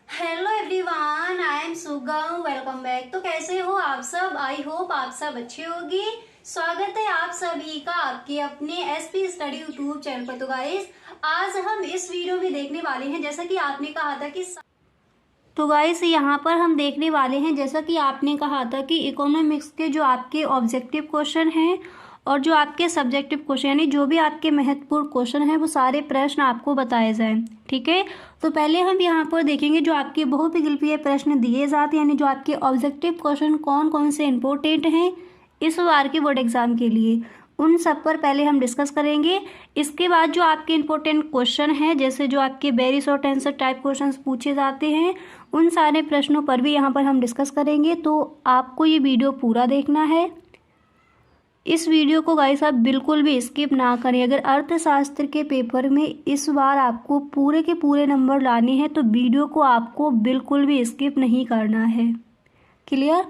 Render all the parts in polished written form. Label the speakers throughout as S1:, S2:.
S1: Hello everyone, I am सुगम। Welcome back. तो कैसे हो आप सब? आई होप आप सब अच्छे होगी। स्वागत है आप सभी का आपके अपने एसपी स्टडी यूट्यूब चैनल पर। तो गाइस, आज हम इस वीडियो में देखने वाले हैं, जैसा कि आपने कहा था कि तो गाइस यहाँ पर हम देखने वाले हैं, जैसा कि आपने कहा था कि इकोनॉमिक्स के जो आपके ऑब्जेक्टिव क्वेश्चन हैं और जो आपके सब्जेक्टिव क्वेश्चन यानी जो भी आपके महत्वपूर्ण क्वेश्चन हैं वो सारे प्रश्न आपको बताए जाएं। ठीक है, तो पहले हम यहाँ पर देखेंगे जो आपके बहुविकल्पीय प्रश्न दिए जाते हैं, यानी जो आपके ऑब्जेक्टिव क्वेश्चन कौन कौन से इंपॉर्टेंट हैं इस बार के बोर्ड एग्जाम के लिए, उन सब पर पहले हम डिस्कस करेंगे। इसके बाद जो आपके इंपॉर्टेंट क्वेश्चन हैं, जैसे जो आपके very short answer type questions पूछे जाते हैं, उन सारे प्रश्नों पर भी यहाँ पर हम डिस्कस करेंगे। तो आपको ये वीडियो पूरा देखना है। इस वीडियो को गाइस आप बिल्कुल भी स्किप ना करें। अगर अर्थशास्त्र के पेपर में इस बार आपको पूरे के पूरे नंबर लाने हैं तो वीडियो को आपको बिल्कुल भी स्किप नहीं करना है। क्लियर?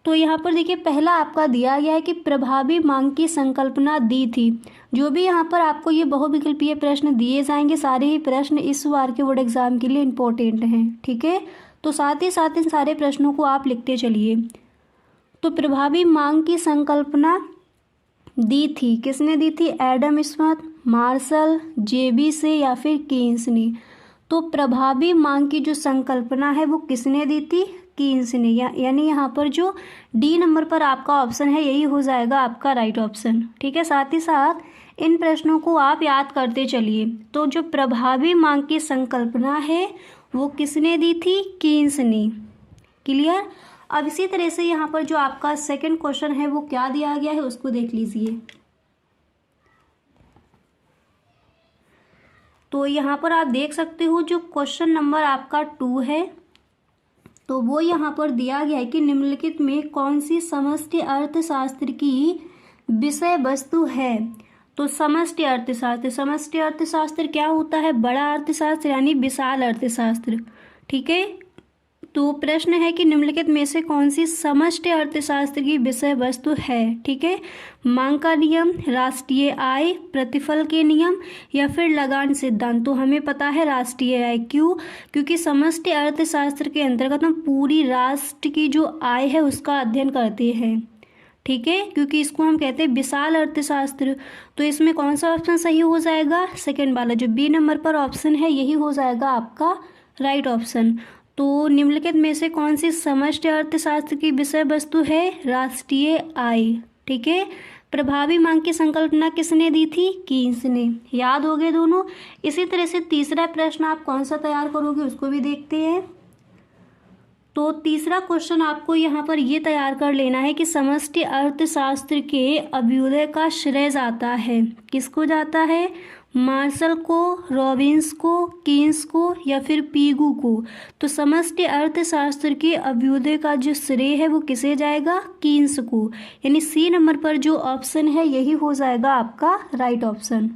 S1: तो यहाँ पर देखिए, पहला आपका दिया गया है कि प्रभावी मांग की संकल्पना दी थी। जो भी यहाँ पर आपको ये बहुविकल्पीय प्रश्न दिए जाएंगे, सारे ही प्रश्न इस बार के बोर्ड एग्जाम के लिए इम्पोर्टेंट हैं। ठीक है, तो साथ ही साथ इन सारे प्रश्नों को आप लिखते चलिए। तो प्रभावी मांग की संकल्पना दी थी, किसने दी थी? एडम स्मिथ, मार्शल, जेबी से या फिर कीन्स ने। तो प्रभावी मांग की जो संकल्पना है वो किसने दी थी? कीन्स ने। यानी यहाँ पर जो डी नंबर पर आपका ऑप्शन है यही हो जाएगा आपका राइट ऑप्शन। ठीक है, साथ ही साथ इन प्रश्नों को आप याद करते चलिए। तो जो प्रभावी मांग की संकल्पना है वो किसने दी थी? कीन्स ने। क्लियर? अब इसी तरह से यहाँ पर जो आपका सेकंड क्वेश्चन है वो क्या दिया गया है उसको देख लीजिए। तो यहाँ पर आप देख सकते हो जो क्वेश्चन नंबर आपका 2 है, तो वो यहाँ पर दिया गया है कि निम्नलिखित में कौन सी समष्टि अर्थशास्त्र की विषय वस्तु है। तो समष्टि अर्थशास्त्र क्या होता है? बड़ा अर्थशास्त्र यानी विशाल अर्थशास्त्र। ठीक है, तो प्रश्न है कि निम्नलिखित में से कौन सी समष्टि अर्थशास्त्र की विषय वस्तु है। ठीक है, मांग का नियम, राष्ट्रीय आय, प्रतिफल के नियम या फिर लगान सिद्धांत। तो हमें पता है राष्ट्रीय आय। क्यों? क्योंकि समष्टि अर्थशास्त्र के अंतर्गत हम पूरी राष्ट्र की जो आय है उसका अध्ययन करते हैं। ठीक है, क्योंकि इसको हम कहते हैं विशाल अर्थशास्त्र। तो इसमें कौन सा ऑप्शन सही हो जाएगा? सेकेंड वाला जो बी नंबर पर ऑप्शन है यही हो जाएगा आपका राइट ऑप्शन। तो निम्नलिखित में से कौन सी समष्टि अर्थशास्त्र की विषय वस्तु है? राष्ट्रीय आय। ठीक है, प्रभावी मांग की संकल्पना किसने दी थी? कीन्स ने। याद हो गए दोनों। इसी तरह से तीसरा प्रश्न आप कौन सा तैयार करोगे उसको भी देखते हैं। तो तीसरा क्वेश्चन आपको यहाँ पर ये तैयार कर लेना है कि समष्टि अर्थशास्त्र के अभ्युदय का श्रेय जाता है, किसको जाता है? मार्शल को, रॉबिन्स को, कीन्स को या फिर पीगू को। तो समष्टि अर्थशास्त्र के अभ्युदय का जो श्रेय है वो किसे जाएगा? कीन्स को। यानी सी नंबर पर जो ऑप्शन है यही हो जाएगा आपका राइट ऑप्शन।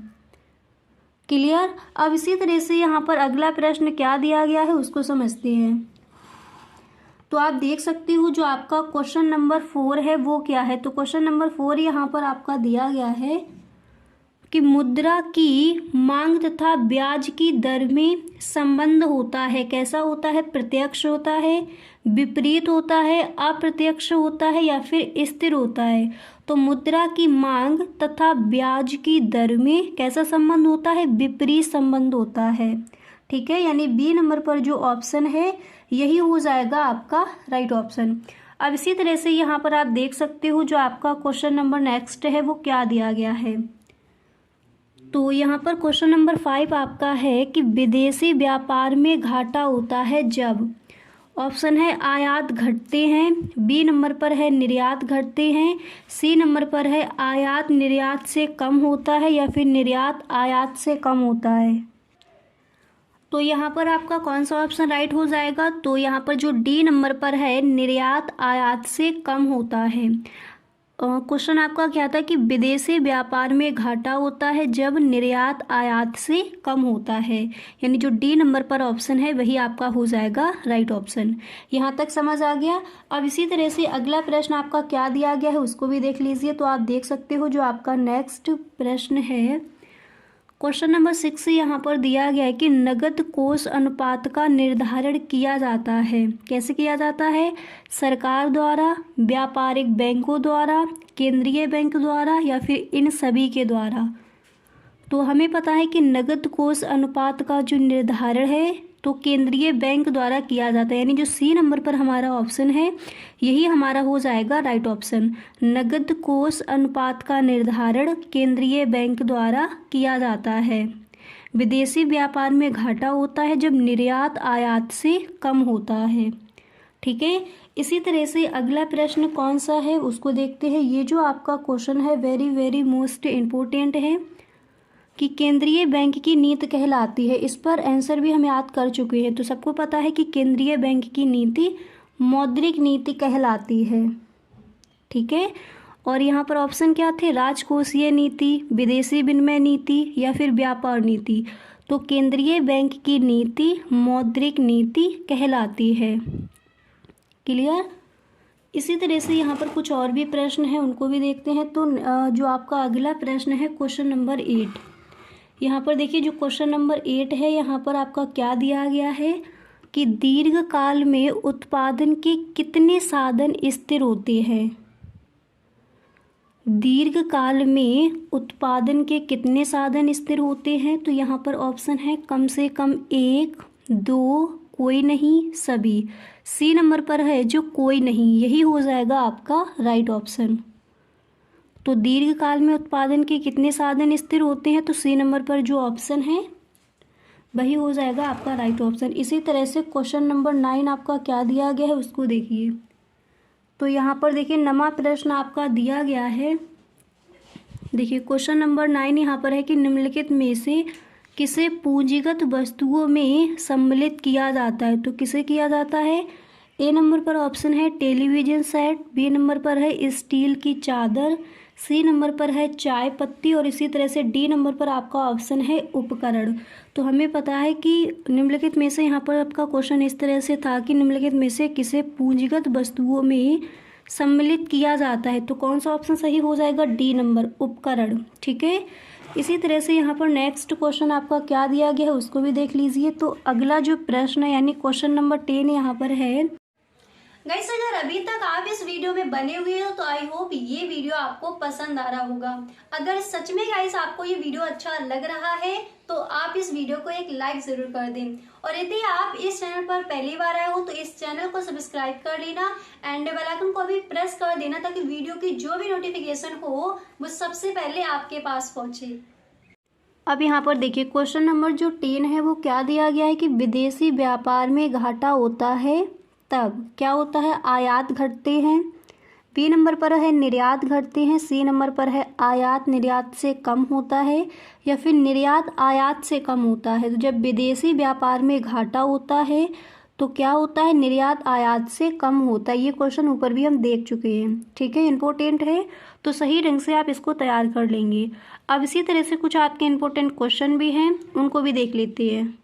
S1: क्लियर? अब इसी तरह से यहाँ पर अगला प्रश्न क्या दिया गया है उसको समझते हैं। तो आप देख सकते हो जो आपका क्वेश्चन नंबर 4 है वो क्या है। तो क्वेश्चन नंबर 4 यहाँ पर आपका दिया गया है कि मुद्रा की मांग तथा ब्याज की दर में संबंध होता है। कैसा होता है? प्रत्यक्ष होता है, विपरीत होता है, अप्रत्यक्ष होता है या फिर स्थिर होता है। तो मुद्रा की मांग तथा ब्याज की दर में कैसा संबंध होता है? विपरीत संबंध होता है। ठीक है, यानी बी नंबर पर जो ऑप्शन है यही हो जाएगा आपका राइट ऑप्शन। अब इसी तरह से यहाँ पर आप देख सकते हो जो आपका क्वेश्चन नंबर नेक्स्ट है वो क्या दिया गया है। तो यहाँ पर क्वेश्चन नंबर 5 आपका है कि विदेशी व्यापार में घाटा होता है जब। ऑप्शन है आयात घटते हैं, बी नंबर पर है निर्यात घटते हैं, सी नंबर पर है आयात निर्यात से कम होता है या फिर निर्यात आयात से कम होता है। तो यहाँ पर आपका कौन सा ऑप्शन राइट हो जाएगा? तो यहाँ पर जो डी नंबर पर है निर्यात आयात से कम होता है। क्वेश्चन आपका क्या था कि विदेशी व्यापार में घाटा होता है जब निर्यात आयात से कम होता है। यानी जो डी नंबर पर ऑप्शन है वही आपका हो जाएगा राइट ऑप्शन। यहाँ तक समझ आ गया। अब इसी तरह से अगला प्रश्न आपका क्या दिया गया है उसको भी देख लीजिए। तो आप देख सकते हो जो आपका नेक्स्ट प्रश्न है क्वेश्चन नंबर 6 यहाँ पर दिया गया है कि नगद कोष अनुपात का निर्धारण किया जाता है। कैसे किया जाता है? सरकार द्वारा, व्यापारिक बैंकों द्वारा, केंद्रीय बैंक द्वारा या फिर इन सभी के द्वारा। तो हमें पता है कि नगद कोष अनुपात का जो निर्धारण है तो केंद्रीय बैंक द्वारा किया जाता है, यानी जो सी नंबर पर हमारा ऑप्शन है यही हमारा हो जाएगा राइट ऑप्शन। नगद कोष अनुपात का निर्धारण केंद्रीय बैंक द्वारा किया जाता है। विदेशी व्यापार में घाटा होता है जब निर्यात आयात से कम होता है। ठीक है, इसी तरह से अगला प्रश्न कौन सा है उसको देखते हैं। ये जो आपका क्वेश्चन है वेरी वेरी मोस्ट इम्पोर्टेंट है कि केंद्रीय बैंक की नीति कहलाती है। इस पर आंसर भी हम याद कर चुके हैं। तो सबको पता है कि केंद्रीय बैंक की नीति मौद्रिक नीति कहलाती है। ठीक है, और यहाँ पर ऑप्शन क्या थे? राजकोषीय नीति, विदेशी विनिमय नीति या फिर व्यापार नीति। तो केंद्रीय बैंक की नीति मौद्रिक नीति कहलाती है। क्लियर? इसी तरह से यहाँ पर कुछ और भी प्रश्न हैं, उनको भी देखते हैं। तो जो आपका अगला प्रश्न है क्वेश्चन नंबर 8। यहाँ पर देखिए जो क्वेश्चन नंबर 8 है यहाँ पर आपका क्या दिया गया है कि दीर्घ काल में उत्पादन के कितने साधन स्थिर होते हैं। दीर्घ काल में उत्पादन के कितने साधन स्थिर होते हैं? तो यहाँ पर ऑप्शन है कम से कम 1, 2, कोई नहीं, सभी। सी नंबर पर है जो कोई नहीं, यही हो जाएगा आपका राइट ऑप्शन। तो दीर्घ काल में उत्पादन के कितने साधन स्थिर होते हैं? तो सी नंबर पर जो ऑप्शन है वही हो जाएगा आपका राइट ऑप्शन। इसी तरह से क्वेश्चन नंबर 9 आपका क्या दिया गया है उसको देखिए। तो यहाँ पर देखिए नमा प्रश्न आपका दिया गया है। देखिए क्वेश्चन नंबर 9 यहाँ पर है कि निम्नलिखित में से किसे पूंजीगत वस्तुओं में सम्मिलित किया जाता है। तो किसे किया जाता है? ए नंबर पर ऑप्शन है टेलीविज़न सेट, बी नंबर पर है स्टील की चादर, सी नंबर पर है चाय पत्ती और इसी तरह से डी नंबर पर आपका ऑप्शन है उपकरण। तो हमें पता है कि निम्नलिखित में से यहाँ पर आपका क्वेश्चन इस तरह से था कि निम्नलिखित में से किसे पूंजीगत वस्तुओं में सम्मिलित किया जाता है। तो कौन सा ऑप्शन सही हो जाएगा? डी नंबर, उपकरण। ठीक है, इसी तरह से यहाँ पर नेक्स्ट क्वेश्चन आपका क्या दिया गया है उसको भी देख लीजिए। तो अगला जो प्रश्न है यानी क्वेश्चन नंबर 10 यहाँ पर है। गाइस अगर अभी तक आप इस वीडियो में बने हुए हो तो आई होप ये वीडियो आपको पसंद आ रहा होगा। अगर सच में गाइस आपको ये वीडियो अच्छा लग रहा है तो आप इस वीडियो को एक लाइक जरूर कर दें, और यदि आप इस चैनल पर पहली बार आए हो तो इस चैनल को सब्सक्राइब कर लेना एंड बेल आइकन को भी प्रेस कर देना ताकि वीडियो की जो भी नोटिफिकेशन हो वो सबसे पहले आपके पास पहुंचे। अब यहाँ पर देखिए क्वेश्चन नंबर जो 10 है वो क्या दिया गया है कि विदेशी व्यापार में घाटा होता है तब क्या होता है? आयात घटते हैं। बी नंबर पर है निर्यात घटते हैं, सी नंबर पर है आयात निर्यात से कम होता है या फिर निर्यात आयात से कम होता है। तो जब विदेशी व्यापार में घाटा होता है तो क्या होता है? निर्यात आयात से कम होता है। ये क्वेश्चन ऊपर भी हम देख चुके हैं। ठीक है, इम्पोर्टेंट है तो सही ढंग से आप इसको तैयार कर लेंगे। अब इसी तरह से कुछ आपके इम्पोर्टेंट क्वेश्चन भी हैं, उनको भी देख लेते हैं।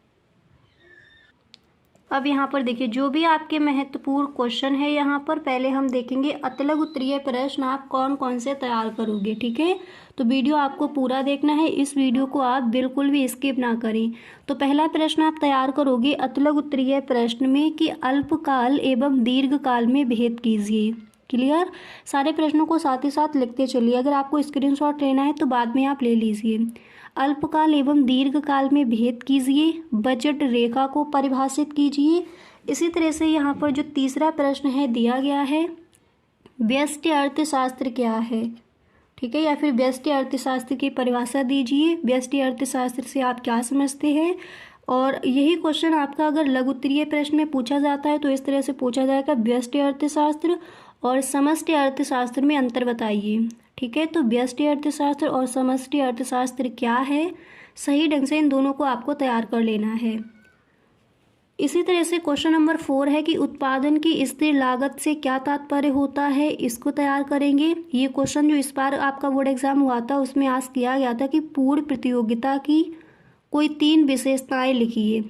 S1: अब यहाँ पर देखिए जो भी आपके महत्वपूर्ण क्वेश्चन है यहाँ पर पहले हम देखेंगे अतलग उत्तरीय प्रश्न आप कौन कौन से तैयार करोगे। ठीक है, तो वीडियो आपको पूरा देखना है, इस वीडियो को आप बिल्कुल भी स्किप ना करें। तो पहला प्रश्न आप तैयार करोगे अतलग उत्तरीय प्रश्न में कि अल्पकाल एवं दीर्घकाल में भेद कीजिए। क्लियर? सारे प्रश्नों को साथ ही साथ लिखते चलिए, अगर आपको स्क्रीनशॉट लेना है तो बाद में आप ले लीजिए। अल्पकाल एवं दीर्घकाल में भेद कीजिए, बजट रेखा को परिभाषित कीजिए। इसी तरह से यहाँ पर जो तीसरा प्रश्न है दिया गया है व्यष्टि अर्थशास्त्र क्या है। ठीक है, या फिर व्यष्टि अर्थशास्त्र की परिभाषा दीजिए। व्यष्टि अर्थशास्त्र से आप क्या समझते हैं? और यही क्वेश्चन आपका अगर लघु उत्तरीय प्रश्न में पूछा जाता है तो इस तरह से पूछा जाएगा व्यष्टि अर्थशास्त्र और समष्टि अर्थशास्त्र में अंतर बताइए। ठीक है, तो व्यष्टि अर्थशास्त्र और समष्टि अर्थशास्त्र क्या है, सही ढंग से इन दोनों को आपको तैयार कर लेना है। इसी तरह से क्वेश्चन नंबर 4 है कि उत्पादन की स्थिर लागत से क्या तात्पर्य होता है, इसको तैयार करेंगे। ये क्वेश्चन जो इस बार आपका बोर्ड एग्जाम हुआ था उसमें आस्क किया गया था कि पूर्ण प्रतियोगिता की कोई 3 विशेषताएं लिखिए।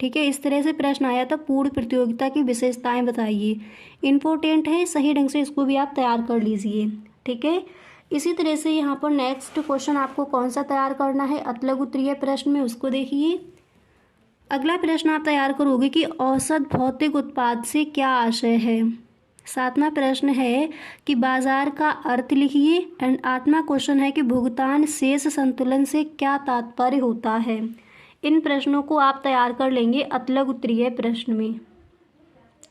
S1: ठीक है, इस तरह से प्रश्न आया था, पूर्ण प्रतियोगिता की विशेषताएं बताइए। इम्पोर्टेंट है, सही ढंग से इसको भी आप तैयार कर लीजिए। ठीक है, इसी तरह से यहाँ पर नेक्स्ट क्वेश्चन आपको कौन सा तैयार करना है अतलग उत्तरीय प्रश्न में, उसको देखिए। अगला प्रश्न आप तैयार करोगे कि औसत भौतिक उत्पाद से क्या आशय है। 7वां प्रश्न है कि बाजार का अर्थ लिखिए। एंड 8वां क्वेश्चन है कि भुगतान शेष संतुलन से क्या तात्पर्य होता है। इन प्रश्नों को आप तैयार कर लेंगे अतलग उत्तरीय प्रश्न में,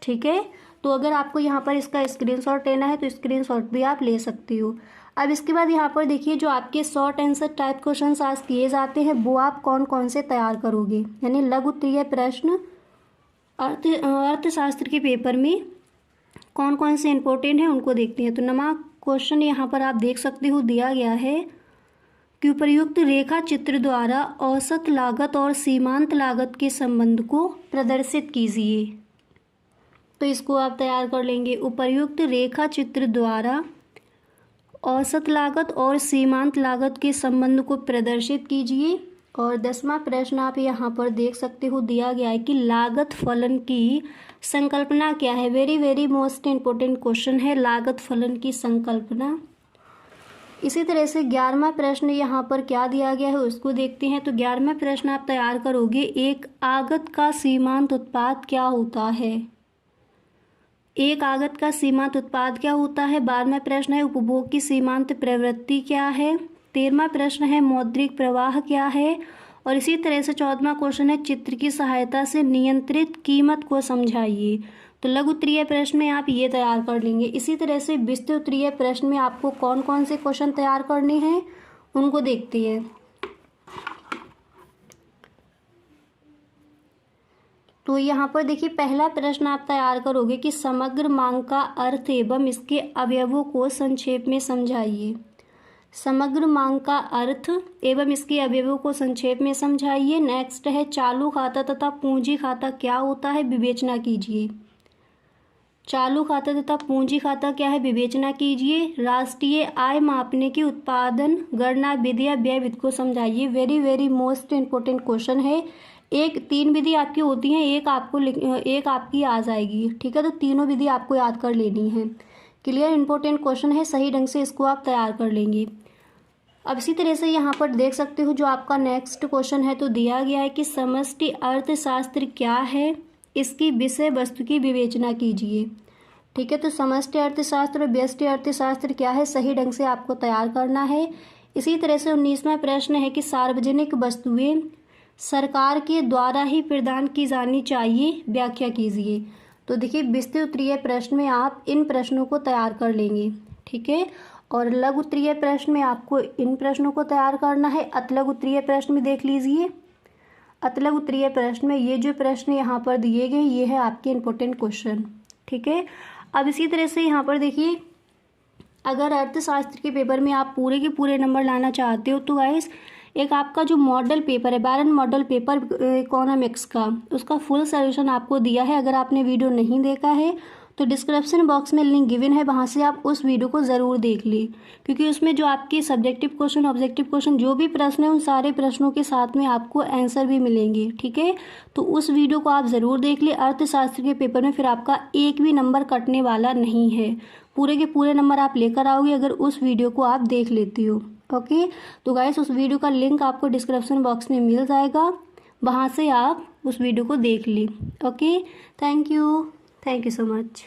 S1: ठीक है। तो अगर आपको यहाँ पर इसका स्क्रीनशॉट लेना है तो स्क्रीनशॉट भी आप ले सकती हो। अब इसके बाद यहाँ पर देखिए जो आपके शॉर्ट आंसर टाइप क्वेश्चन आज किए जाते हैं वो आप कौन कौन से तैयार करोगे, यानी लघु उत्तरीय प्रश्न अर्थशास्त्र के पेपर में कौन कौन से इंपॉर्टेंट हैं उनको देखते हैं। तो नमा क्वेश्चन यहाँ पर आप देख सकते हो दिया गया है कि उपर्युक्त रेखा चित्र द्वारा औसत लागत और सीमांत लागत के संबंध को प्रदर्शित कीजिए। तो इसको आप तैयार कर लेंगे। उपर्युक्त रेखा चित्र द्वारा औसत लागत और सीमांत लागत के संबंध को प्रदर्शित कीजिए। और 10वां प्रश्न आप यहाँ पर देख सकते हो दिया गया है कि लागत फलन की संकल्पना क्या है। Very very most important question है लागत फलन की संकल्पना। इसी तरह से 11वां प्रश्न यहाँ पर क्या दिया गया है उसको देखते हैं। तो 11वां प्रश्न आप तैयार करोगे एक आगत का सीमांत उत्पाद क्या होता है। एक आगत का सीमांत उत्पाद क्या होता है। 12वां प्रश्न है उपभोग की सीमांत प्रवृत्ति क्या है। 13वां प्रश्न है मौद्रिक प्रवाह क्या है। और इसी तरह से 14वां क्वेश्चन है चित्र की सहायता से नियंत्रित कीमत को समझाइए। तो लघु उत्तरीय प्रश्न में आप ये तैयार कर लेंगे। इसी तरह से विस्तृत उत्तरीय प्रश्न में आपको कौन कौन से क्वेश्चन तैयार करने हैं उनको देखते हैं। तो यहाँ पर देखिए पहला प्रश्न आप तैयार करोगे कि समग्र मांग का अर्थ एवं इसके अवयवों को संक्षेप में समझाइए। समग्र मांग का अर्थ एवं इसके अवयवों को संक्षेप में समझाइए। नेक्स्ट है चालू खाता तथा पूंजी खाता क्या होता है विवेचना कीजिए। चालू खाता तथा पूंजी खाता क्या है विवेचना कीजिए। राष्ट्रीय आय मापने की उत्पादन गणना विधि या व्यय विधि को समझाइए। Very very most important question है। 3 विधि आपकी होती हैं, एक आपकी आ जाएगी, ठीक है। तो तीनों विधि आपको याद कर लेनी है। क्लियर इंपॉर्टेंट क्वेश्चन है, सही ढंग से इसको आप तैयार कर लेंगे। अब इसी तरह से यहाँ पर देख सकते हो जो आपका नेक्स्ट क्वेश्चन है तो दिया गया है कि समष्टि अर्थशास्त्र क्या है, इसकी विषय वस्तु की विवेचना कीजिए। ठीक है, तो समष्टि अर्थशास्त्र और व्यष्टि अर्थशास्त्र क्या है, सही ढंग से आपको तैयार करना है। इसी तरह से 19वां प्रश्न है कि सार्वजनिक वस्तुएं सरकार के द्वारा ही प्रदान की जानी चाहिए, व्याख्या कीजिए। तो देखिए विस्तृत उत्तरीय प्रश्न में आप इन प्रश्नों को तैयार कर लेंगे, ठीक है। और लघु उत्तरीय प्रश्न में आपको इन प्रश्नों को तैयार करना है। अतलघु उत्तरीय प्रश्न में देख लीजिए। अतलघु उत्तरीय प्रश्न में ये जो प्रश्न यहाँ पर दिए गए ये है आपके इम्पोर्टेंट क्वेश्चन, ठीक है। अब इसी तरह से यहाँ पर देखिए अगर अर्थशास्त्र के पेपर में आप पूरे के पूरे नंबर लाना चाहते हो तो गाइस एक आपका जो मॉडल पेपर है बैरन मॉडल पेपर इकोनॉमिक्स का, उसका फुल सॉल्यूशन आपको दिया है। अगर आपने वीडियो नहीं देखा है तो डिस्क्रिप्शन बॉक्स में लिंक गिवन है, वहाँ से आप उस वीडियो को ज़रूर देख ली, क्योंकि उसमें जो आपके सब्जेक्टिव क्वेश्चन ऑब्जेक्टिव क्वेश्चन जो भी प्रश्न है उन सारे प्रश्नों के साथ में आपको आंसर भी मिलेंगे, ठीक है। तो उस वीडियो को आप ज़रूर देख ली। अर्थशास्त्र के पेपर में फिर आपका एक भी नंबर कटने वाला नहीं है, पूरे के पूरे नंबर आप लेकर आओगे अगर उस वीडियो को आप देख लेती हो। ओके, तो गाइस उस वीडियो का लिंक आपको डिस्क्रिप्शन बॉक्स में मिल जाएगा, वहाँ से आप उस वीडियो को देख ली। Okay, thank you so much.